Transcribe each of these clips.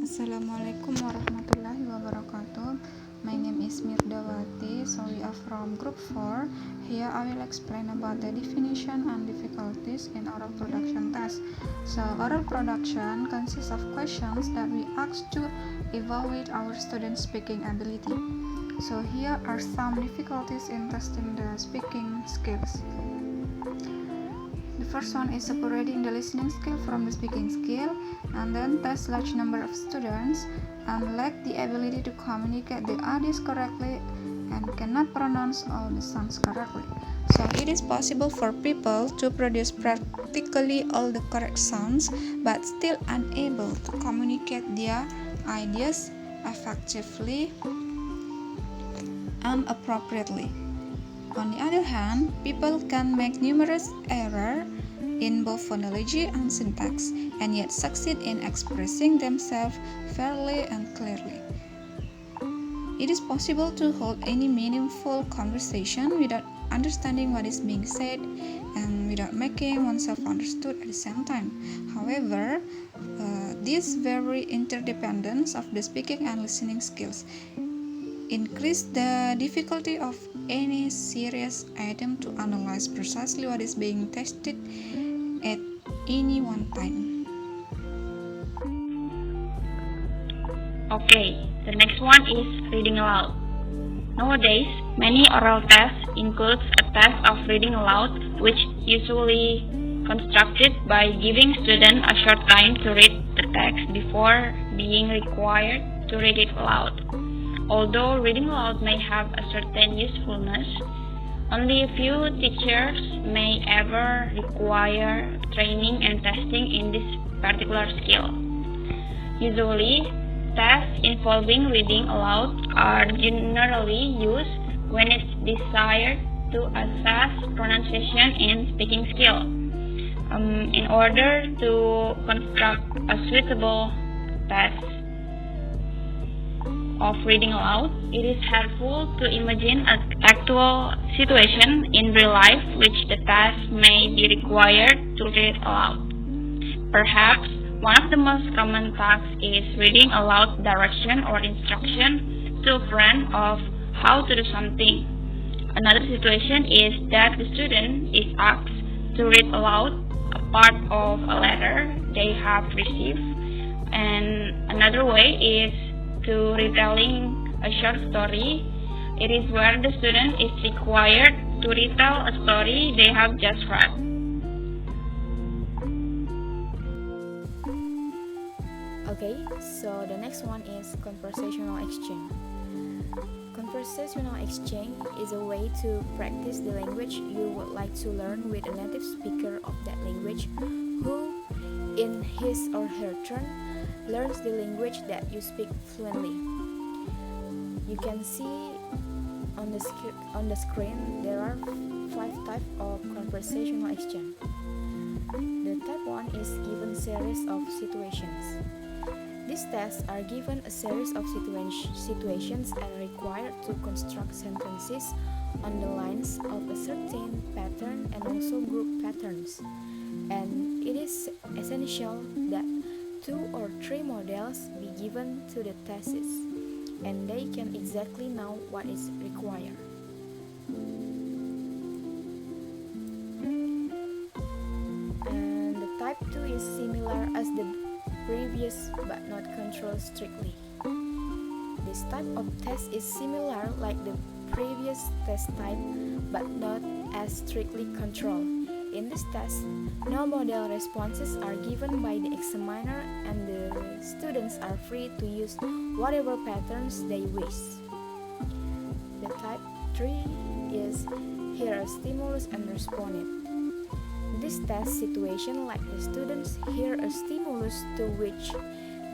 Assalamualaikum warahmatullahi wabarakatuh. My name is Mirdawati, so we are from group 4. Here I will explain about the definition and difficulties in oral production test. So oral production consists of questions that we ask to evaluate our students' speaking ability. So here are some difficulties in testing the speaking skills. The first one is separating the listening skill from the speaking skill, and then test large number of students and lack the ability to communicate the ideas correctly and cannot pronounce all the sounds correctly. So it is possible for people to produce practically all the correct sounds but still unable to communicate their ideas effectively and appropriately. On the other hand, people can make numerous errors in both phonology and syntax, and yet succeed in expressing themselves fairly and clearly. It is possible to hold any meaningful conversation without understanding what is being said and without making oneself understood at the same time. However, this very interdependence of the speaking and listening skills increase the difficulty of any serious item to analyze precisely what is being tested at any one time. Okay, the next one is reading aloud. Nowadays, many oral tests include a test of reading aloud, which usually constructed by giving students a short time to read the text before being required to read it aloud. Although reading aloud may have a certain usefulness, only a few teachers may ever require training and testing in this particular skill. Usually, tests involving reading aloud are generally used when it's desired to assess pronunciation and speaking skill. In order to construct a suitable test of reading aloud, it is helpful to imagine an actual situation in real life which the test may be required to read aloud. Perhaps one of the most common tasks is reading aloud direction or instruction to a friend of how to do something. Another situation is that the student is asked to read aloud a part of a letter they have received, and another way is to retelling a short story. It is where the student is required to retell a story they have just read. Okay, so the next one is conversational exchange. Conversational exchange is a way to practice the language you would like to learn with a native speaker of that language who, in his or her turn, learns the language that you speak fluently. You can see on the screen there are 5 types of conversational exchange. The type 1 is given series of situations. These tests are given a series of situations and required to construct sentences on the lines of a certain pattern and also group patterns. And it is essential that 2 or 3 models be given to the tests, and they can exactly know what is required. And the type 2 is similar as the previous but not controlled strictly. This type of test is similar like the previous test type but not as strictly controlled. In this test, no model responses are given by the examiner and the students are free to use whatever patterns they wish. The type 3 is hear a stimulus and respond it. This test situation like the students hear a stimulus to which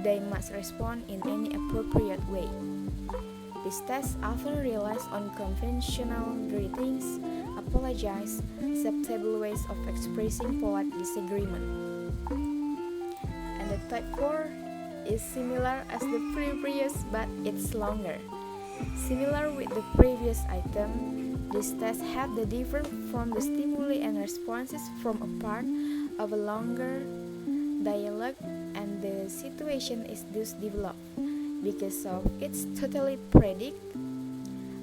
they must respond in any appropriate way. This test often relies on conventional greetings, apologize, acceptable ways of expressing polite disagreement. And the type 4 is similar as the previous but it's longer. Similar with the previous item, these tests have the differ from the stimuli and responses from a part of a longer dialogue, and the situation is thus developed because of its totally predict.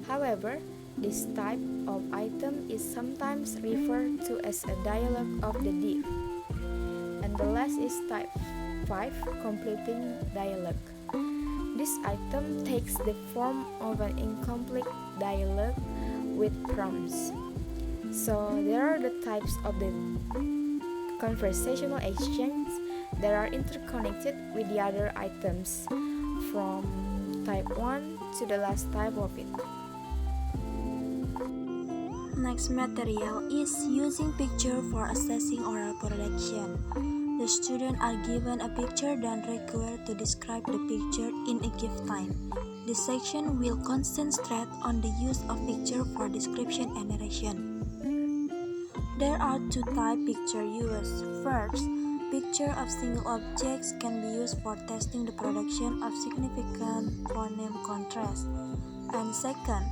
However, this type of item is sometimes referred to as a dialogue of the deaf. And the last is type 5, completing dialogue. This item takes the form of an incomplete dialogue with prompts. So there are the types of the conversational exchange that are interconnected with the other items from type 1 to the last type of it. Next material is using picture for assessing oral production. The students are given a picture then required to describe the picture in a given time. This section will concentrate on the use of picture for description and narration. There are two types picture used. First, picture of single objects can be used for testing the production of significant phoneme contrast. And second,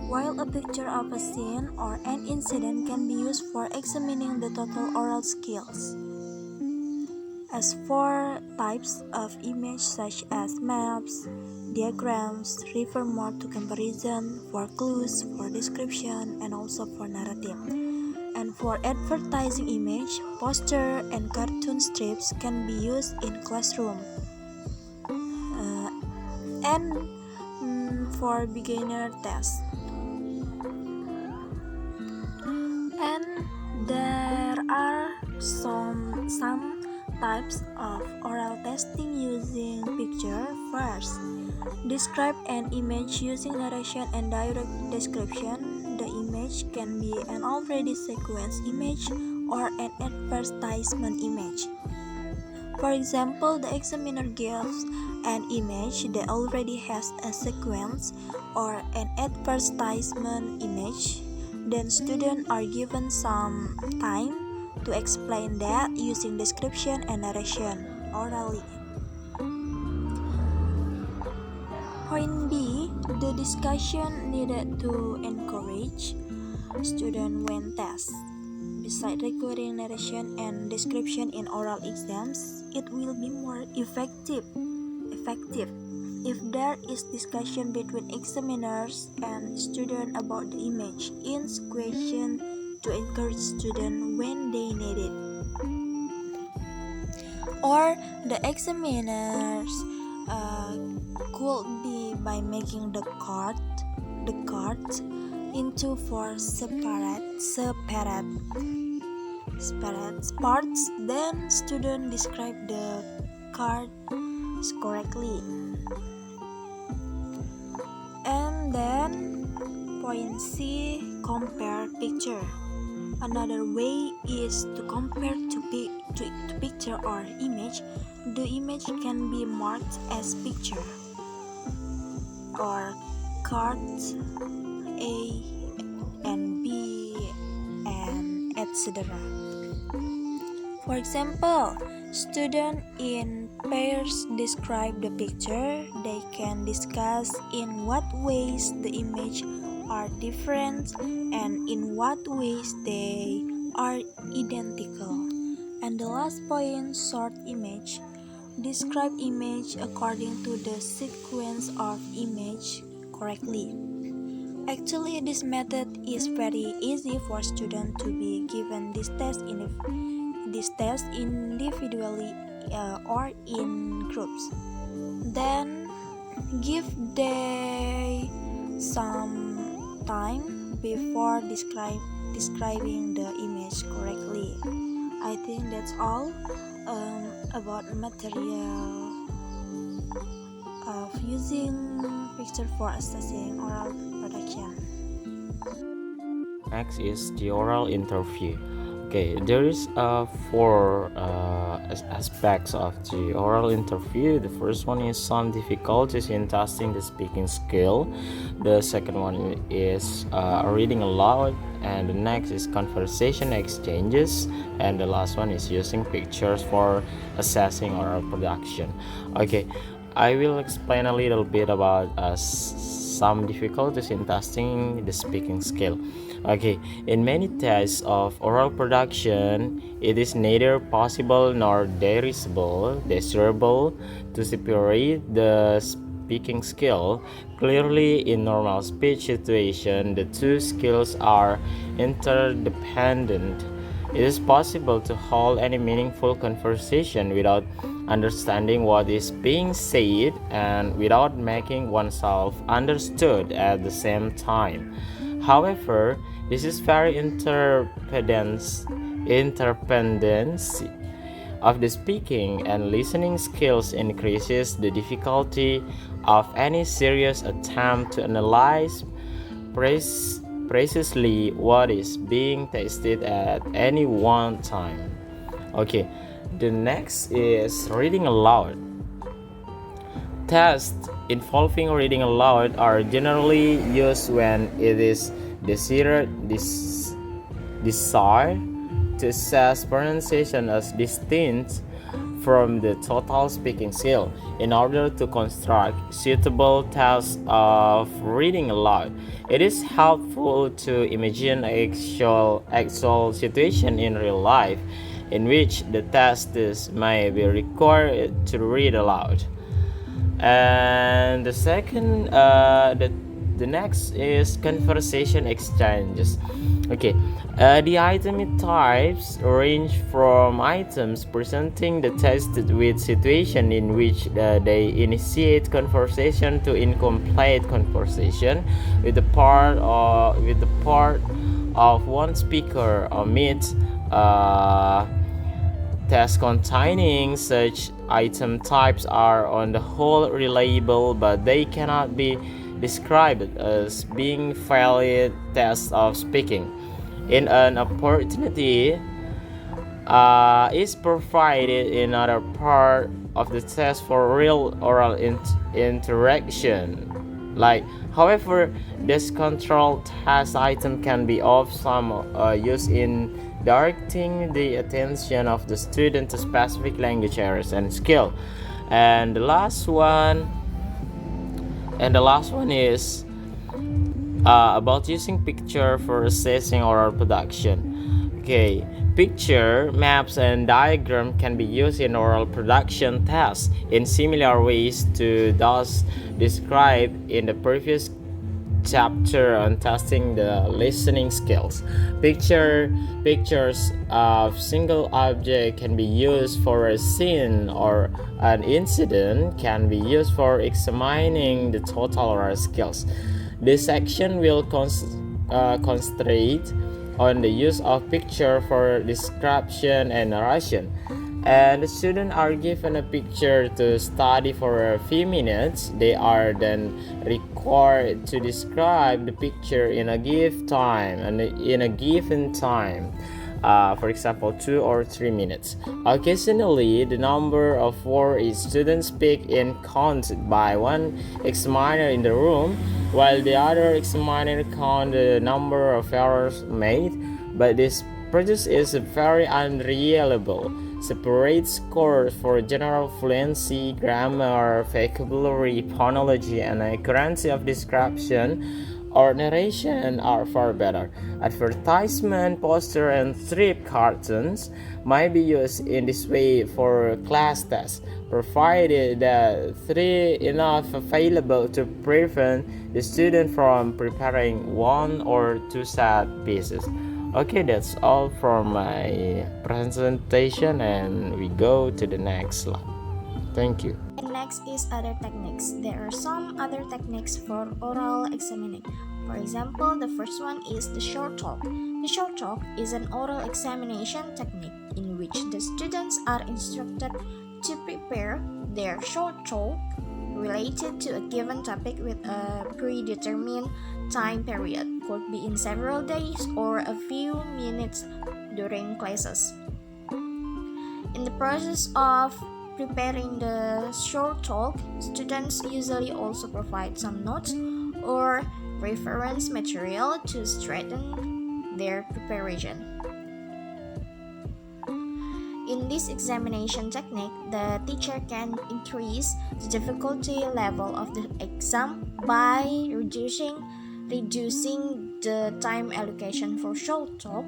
while a picture of a scene or an incident can be used for examining the total oral skills. As for types of image such as maps, diagrams refer more to comparison, for clues, for description, and also for narrative. And for advertising image, poster, and cartoon strips can be used in classroom. And for beginner test. And there are some types of oral testing using picture. First, describe an image using narration and direct description. The image can be an already sequenced image or an advertisement image. For example, the examiner gives an image that already has a sequence or an advertisement image. Then students are given some time to explain that using description and narration orally. Point B, the discussion needed to encourage students when tests. Besides requiring narration and description in oral exams, it will be more effective if there is discussion between examiners and students about the image in question to encourage students when they need it. Or the examiners could be by making the cards into four separate parts. Then students describe the cards correctly. And then point C, compare picture. Another way is to compare to picture or image. The image can be marked as picture or cards A and B and etc. For example, students in pairs describe the picture. They can discuss in what ways the image are different and in what ways they are identical. And the last point, short image. Describe image according to the sequence of image correctly. Actually, this method is very easy for students to be given this test individually or in groups. Then give they some time before describing the image correctly. I think that's all about material of using picture for assessing oral production. Next is the oral interview. Okay, there is four aspects of the oral interview. The first one is some difficulties in testing the speaking skill. The second one is reading aloud, and the next is conversation exchanges, and the last one is using pictures for assessing oral production. Okay, I will explain a little bit about some difficulties in testing the speaking skill. Okay, in many tests of oral production, it is neither possible nor desirable to separate the speaking skill. Clearly, in normal speech situation, the two skills are interdependent. It is possible to hold any meaningful conversation without understanding what is being said and without making oneself understood at the same time. However, this is very interdependence of the speaking and listening skills increases the difficulty of any serious attempt to analyze precisely what is being tested at any one time. Okay, the next is reading aloud. Tests involving reading aloud are generally used when it is desired to assess pronunciation as distinct from the total speaking skill. In order to construct suitable tests of reading aloud, it is helpful to imagine actual situation in real life in which the testers may be required to read aloud. And the next is conversation exchanges. Okay, the item types range from items presenting the text with situation in which they initiate conversation to incomplete conversation with the part of one speaker omits tests containing such item types are on the whole reliable, but they cannot be described as being valid tests of speaking. In an opportunity is provided in other part of the test for real oral interaction. However, this control test item can be of some use in directing the attention of the student to specific language areas and skill. And the last one is about using picture for assessing oral production. Okay, picture, maps, and diagram can be used in oral production tests in similar ways to those described in the previous chapter on testing the listening skills. Pictures of single object can be used for a scene, or an incident can be used for examining the total oral skills. This section will concentrate on the use of picture for description and narration. And the students are given a picture to study for a few minutes. They are then required to describe the picture in a given time. For example, 2 or 3 minutes. Occasionally, the number of words students speak is counted by one examiner in the room, while the other examiner counts the number of errors made. But this process is very unreliable. Separate scores for general fluency, grammar, vocabulary, phonology, and accuracy of description or narration are far better. Advertisement, poster, and strip cartoons might be used in this way for class tests, provided that three enough available to prevent the student from preparing one or two set pieces. Okay, that's all from my presentation, and we go to the next slide. Thank you. And next is other techniques. There are some other techniques for oral examining. For example, the first one is the short talk. The short talk is an oral examination technique in which the students are instructed to prepare their short talk related to a given topic with a predetermined time period, could be in several days or a few minutes during classes. In the process of preparing the short talk, students usually also provide some notes or reference material to strengthen their preparation. In this examination technique, the teacher can increase the difficulty level of the exam by reducing the time allocation for short talk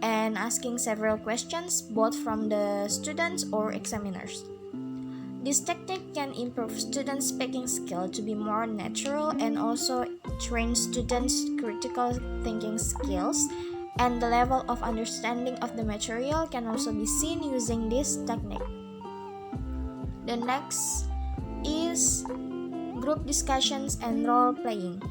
and asking several questions both from the students or examiners. This technique can improve students' speaking skill to be more natural and also train students' critical thinking skills, and the level of understanding of the material can also be seen using this technique. The next is group discussions and role playing.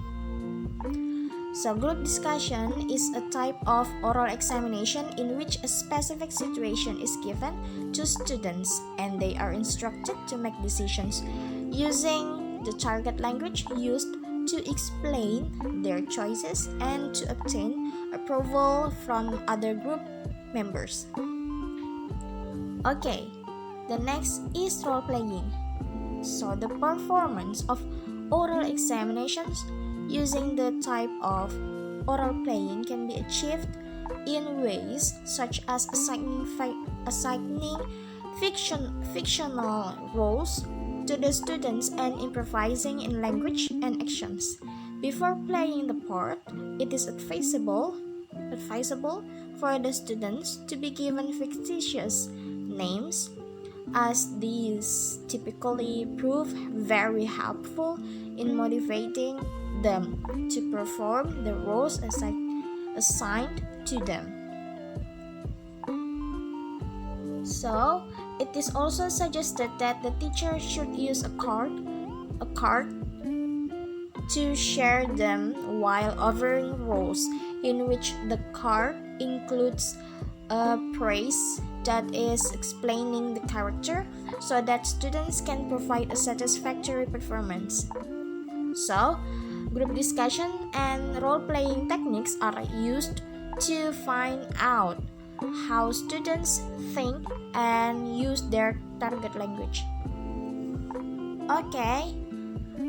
So, group discussion is a type of oral examination in which a specific situation is given to students and they are instructed to make decisions using the target language used to explain their choices and to obtain approval from other group members. Okay, the next is role playing. So, the performance of oral examinations using the type of oral playing can be achieved in ways such as assigning fictional roles to the students and improvising in language and actions. Before playing the part, it is advisable for the students to be given fictitious names, as these typically prove very helpful in motivating them to perform the roles assigned to them. So, it is also suggested that the teacher should use a card to share them while offering roles, in which the card includes a praise that is explaining the character so that students can provide a satisfactory performance. So, group discussion and role-playing techniques are used to find out how students think and use their target language. Okay,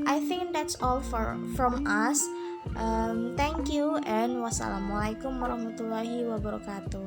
I think that's all from us. Thank you and wassalamualaikum warahmatullahi wabarakatuh.